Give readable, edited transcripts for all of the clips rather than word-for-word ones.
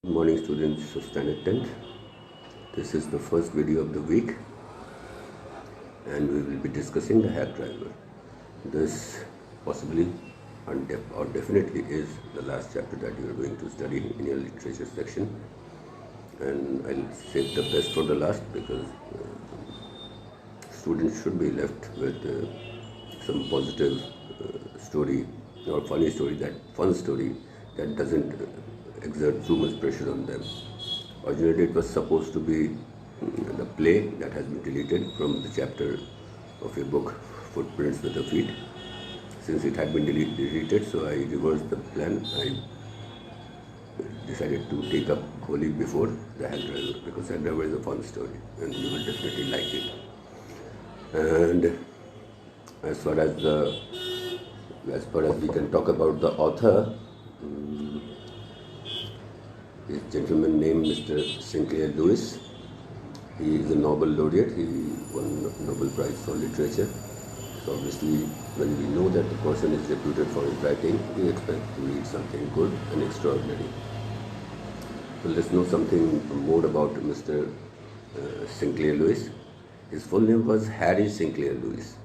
Good morning, students of standard 10th. This is the first video of the week and we will be discussing the hack driver. This possibly or definitely is the last chapter that you are going to study in your literature section, and I'll save the best for the last because students should be left with some positive story or fun story that doesn't exert too much pressure on them. Originally it was supposed to be the play that has been deleted from the chapter of a book, Footprints with the Feet. Since it had been deleted, so I reversed the plan. I decided to take up Kohli before the hack driver because hack driver is a fun story and you will definitely like it. And as far as we can talk about the author, this gentleman named Mr. Sinclair Lewis. He is a Nobel laureate. He won Nobel Prize for Literature. So obviously, when we know that the person is reputed for his writing, we expect to read something good and extraordinary. So let's know something more about Mr. Sinclair Lewis. His full name was Harry Sinclair Lewis,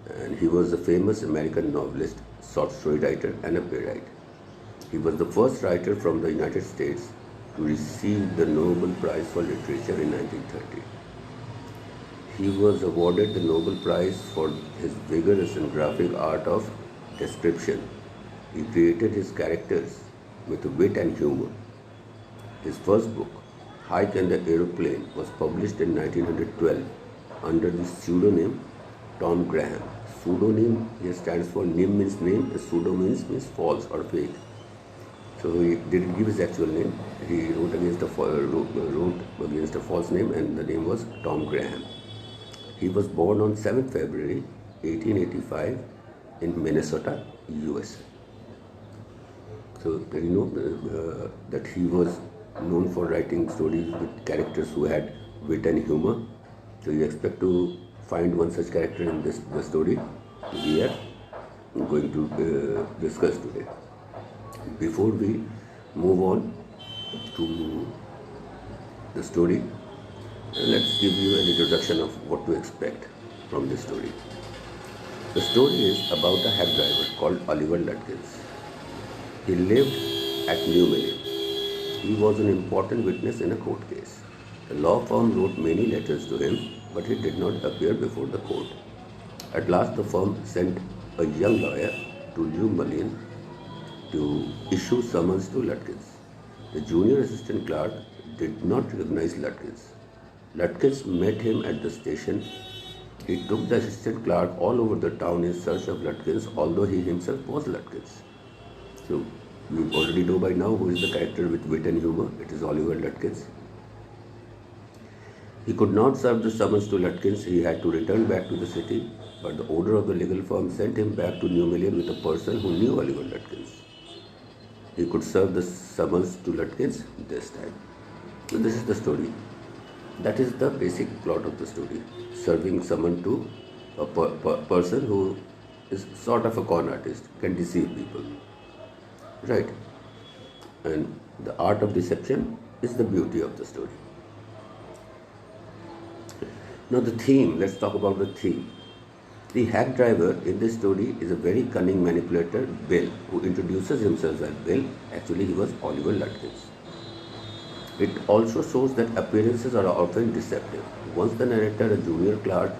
and he was a famous American novelist, short story writer, and a playwright. He was the first writer from the United States to receive the Nobel Prize for Literature in 1930. He was awarded the Nobel Prize for his vigorous and graphic art of description. He created his characters with wit and humor. His first book, Hike and the Aeroplane, was published in 1912 under the pseudonym Tom Graham. Pseudonym here stands for nim means name, pseudo means false or fake. So he didn't give his actual name. He wrote against a false name, and the name was Tom Graham. He was born on 7th February 1885 in Minnesota, USA. So you know that he was known for writing stories with characters who had wit and humor. So you expect to find one such character in the story we are going to discuss today. Before we move on to the story, let's give you an introduction of what to expect from this story. The story is about a hack driver called Oliver Lutkins. He lived at New Millen. He was an important witness in a court case. The law firm wrote many letters to him, but he did not appear before the court. At last, the firm sent a young lawyer to New Millen to issue summons to Lutkins. The junior assistant clerk did not recognize Lutkins. Lutkins met him at the station. He took the assistant clerk all over the town in search of Lutkins, although he himself was Lutkins. So you already know by now who is the character with wit and humor. It is Oliver Lutkins. He could not serve the summons to Lutkins. He had to return back to the city, but the owner of the legal firm sent him back to New Millen with a person who knew Oliver Lutkins. He could serve the summons to Lutkins this time. So this is the story. That is the basic plot of the story. Serving summon to a person who is sort of a con artist, can deceive people. Right? And the art of deception is the beauty of the story. Now the theme, let's talk about the theme. The hack driver in this story is a very cunning manipulator, Bill, who introduces himself as Bill. Actually, he was Oliver Lutkins. It also shows that appearances are often deceptive. Once the narrator, a junior clerk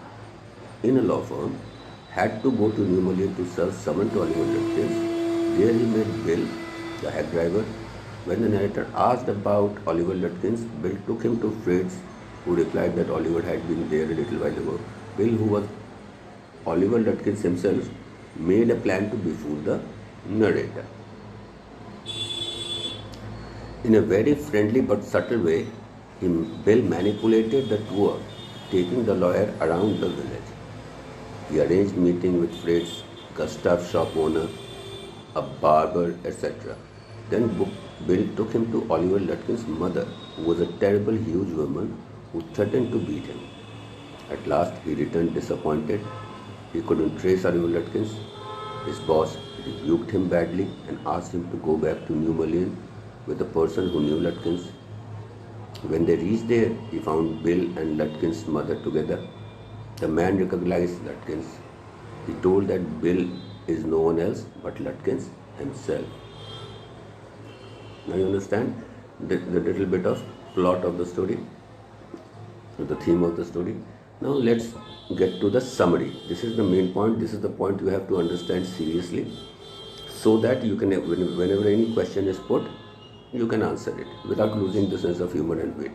in a law firm, had to go to New Millen to serve summon to Oliver Lutkins. There he met Bill, the hack driver. When the narrator asked about Oliver Lutkins, Bill took him to Fritz, who replied that Oliver had been there a little while ago. Bill, who was Oliver Lutkins himself, made a plan to befool the narrator. In a very friendly but subtle way, Bill manipulated the tour, taking the lawyer around the village. He arranged meeting with Fritz, Gustav shop owner, a barber, etc. Then Bill took him to Oliver Lutkins' mother, who was a terrible, huge woman who threatened to beat him. At last, he returned disappointed. He couldn't trace Oliver Lutkins. His boss rebuked him badly and asked him to go back to New Millen with the person who knew Lutkins. When they reached there, he found Bill and Lutkins' mother together. The man recognized Lutkins. He told that Bill is no one else but Lutkins himself. Now you understand the little bit of plot of the story, the theme of the story. Now let's get to the summary. This is the main point. This is the point you have to understand seriously, so that you can, whenever any question is put, you can answer it without losing the sense of humor and wit.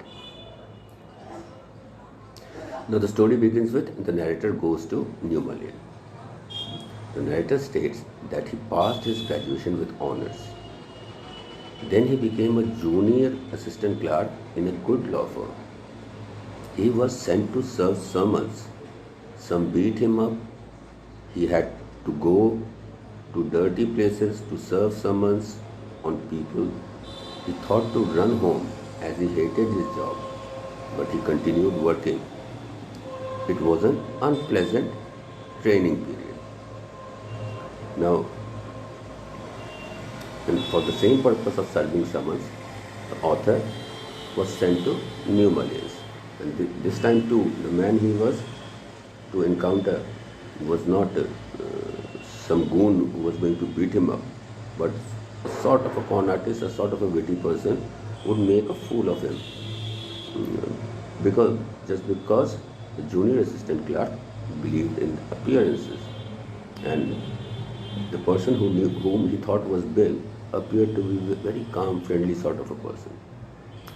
Now the story begins with the narrator goes to New Mullion. The narrator states that he passed his graduation with honors. Then he became a junior assistant clerk in a good law firm. He was sent to serve summons. Some beat him up. He had to go to dirty places to serve summons on people. He thought to run home as he hated his job, but he continued working. It was an unpleasant training period. Now, and for the same purpose of serving summons, the author was sent to New Mullions. And this time too, the man he was to encounter was not some goon who was going to beat him up, but a sort of a con artist, a sort of a witty person would make a fool of him. Because the junior assistant clerk believed in appearances, and the person whom he thought was Bill appeared to be a very calm, friendly sort of a person,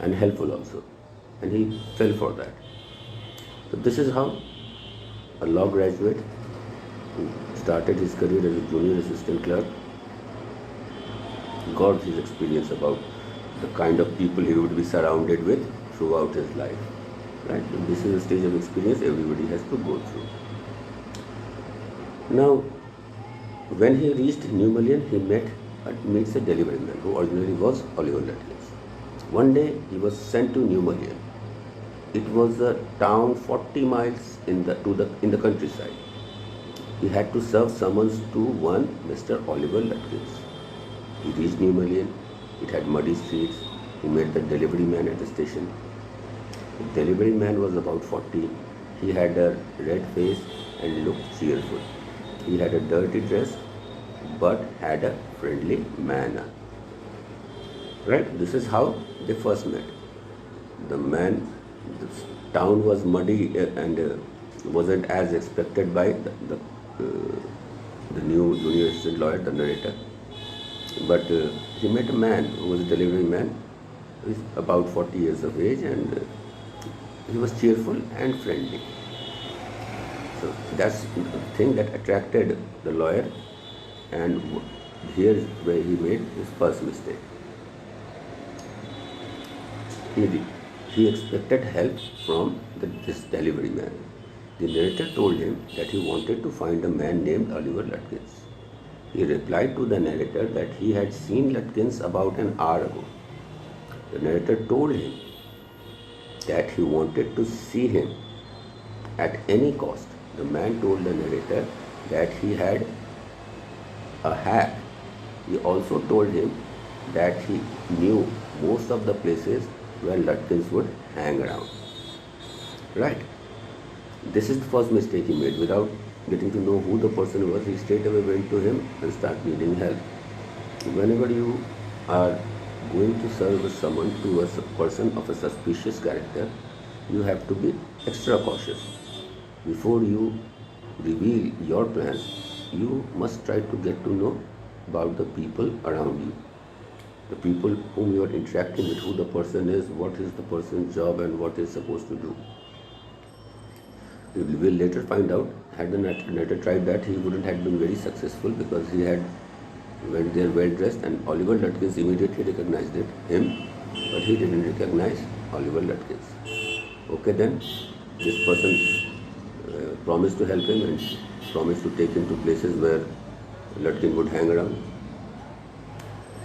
and helpful also, and he fell for that. So this is how a law graduate who started his career as a junior assistant clerk got his experience about the kind of people he would be surrounded with throughout his life. Right? And this is a stage of experience everybody has to go through. Now, when he reached New Mullion, he meets a delivery man who originally was Oliver Lutkins. One day, he was sent to New Mullion. It was a town 40 miles in the countryside. He had to serve summons to one Mr. Oliver Lutkins. He reached New Mullion. It had muddy streets. He met the delivery man at the station. The delivery man was about 40. He had a red face and looked cheerful. He had a dirty dress but had a friendly manner. Right? This is how they first met. The town was muddy and wasn't as expected by the new junior assistant lawyer, the narrator. But he met a man who was a delivery man, who is about 40 years of age, and he was cheerful and friendly. So that's the thing that attracted the lawyer, and here is where he made his first mistake. He expected help from this delivery man. The narrator told him that he wanted to find a man named Oliver Lutkins. He replied to the narrator that he had seen Lutkins about an hour ago. The narrator told him that he wanted to see him at any cost. The man told the narrator that he had a hack. He also told him that he knew most of the places where Lutkins would hang around. Right? This is the first mistake he made. Without getting to know who the person was, he straight away went to him and started needing help. Whenever you are going to serve someone to a person of a suspicious character, you have to be extra cautious. Before you reveal your plans, you must try to get to know about the people around you, the people whom you are interacting with, who the person is, what is the person's job and what is supposed to do. We will later find out, had the narrator tried that, he wouldn't have been very successful, because he had went there well dressed, and Oliver Lutkins immediately recognized him, but he didn't recognize Oliver Lutkins. Okay, then this person promised to help him and promised to take him to places where Lutkin would hang around.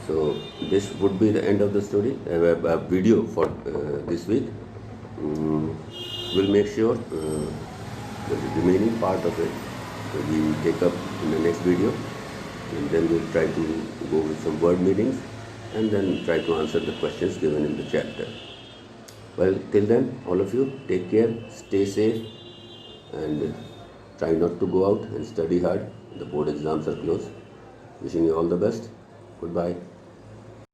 So this would be the end of the story. A video for this week. We'll make sure the remaining part of it we will take up in the next video, and then we'll try to go with some word meanings and then try to answer the questions given in the chapter. Well, till then, all of you, take care, stay safe, and try not to go out and study hard. The board exams are close. Wishing you all the best. Goodbye.